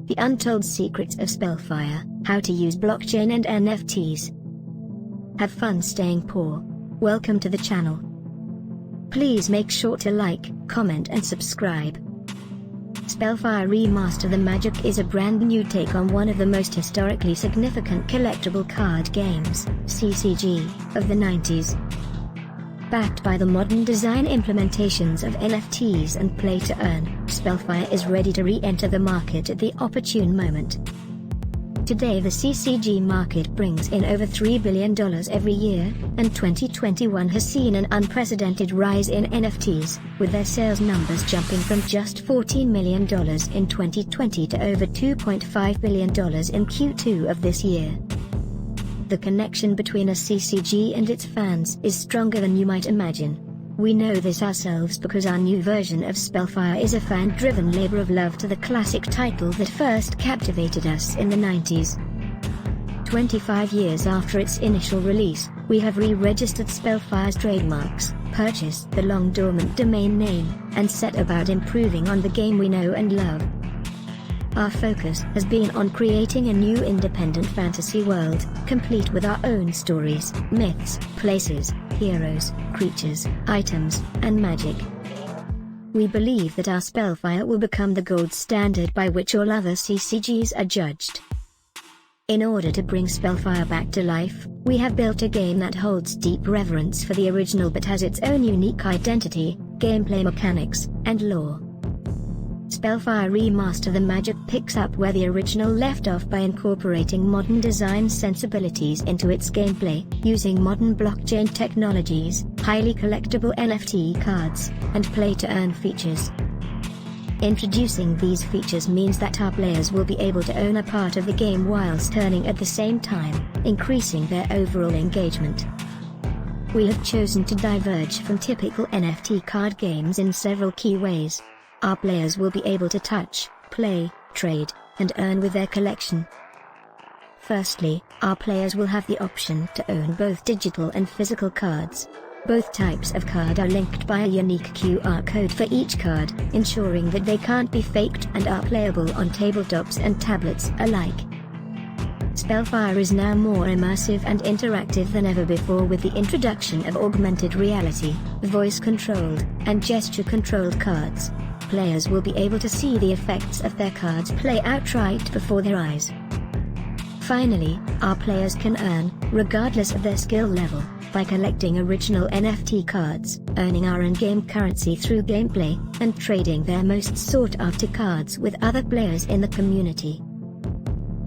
The Untold Secrets of Spellfire, How to Use Blockchain and NFTs. Have fun staying poor. Welcome to the channel. Please make sure to like, comment and subscribe. Spellfire Re-Master the Magic is a brand new take on one of the most historically significant collectible card games, CCG, of the 90s. Backed by the modern design implementations of NFTs and Play-to-Earn, Spellfire is ready to re-enter the market at the opportune moment. Today the CCG market brings in over $3 billion every year, and 2021 has seen an unprecedented rise in NFTs, with their sales numbers jumping from just $14 million in 2020 to over $2.5 billion in Q2 of this year. The connection between a CCG and its fans is stronger than you might imagine. We know this ourselves because our new version of Spellfire is a fan-driven labor of love to the classic title that first captivated us in the 90s. 25 years after its initial release, we have re-registered Spellfire's trademarks, purchased the long-dormant domain name, and set about improving on the game we know and love. Our focus has been on creating a new independent fantasy world, complete with our own stories, myths, places, heroes, creatures, items, and magic. We believe that our Spellfire will become the gold standard by which all other CCGs are judged. In order to bring Spellfire back to life, we have built a game that holds deep reverence for the original but has its own unique identity, gameplay mechanics, and lore. Spellfire Re-Master the Magic picks up where the original left off by incorporating modern design sensibilities into its gameplay, using modern blockchain technologies, highly collectible NFT cards, and play-to-earn features. Introducing these features means that our players will be able to own a part of the game whilst earning at the same time, increasing their overall engagement. We have chosen to diverge from typical NFT card games in several key ways. Our players will be able to touch, play, trade, and earn with their collection. Firstly, our players will have the option to own both digital and physical cards. Both types of card are linked by a unique QR code for each card, ensuring that they can't be faked and are playable on tabletops and tablets alike. Spellfire is now more immersive and interactive than ever before with the introduction of augmented reality, voice-controlled, and gesture-controlled cards. Players will be able to see the effects of their cards play out right before their eyes. Finally, our players can earn, regardless of their skill level, by collecting original NFT cards, earning our in-game currency through gameplay, and trading their most sought-after cards with other players in the community.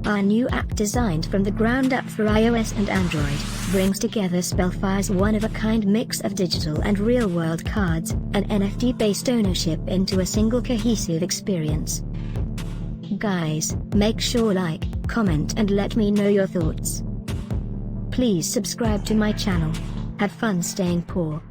Our new app, designed from the ground up for iOS and Android, brings together Spellfire's one-of-a-kind mix of digital and real-world cards, and NFT-based ownership into a single cohesive experience. Guys, make sure like, comment and let me know your thoughts. Please subscribe to my channel. Have fun staying poor.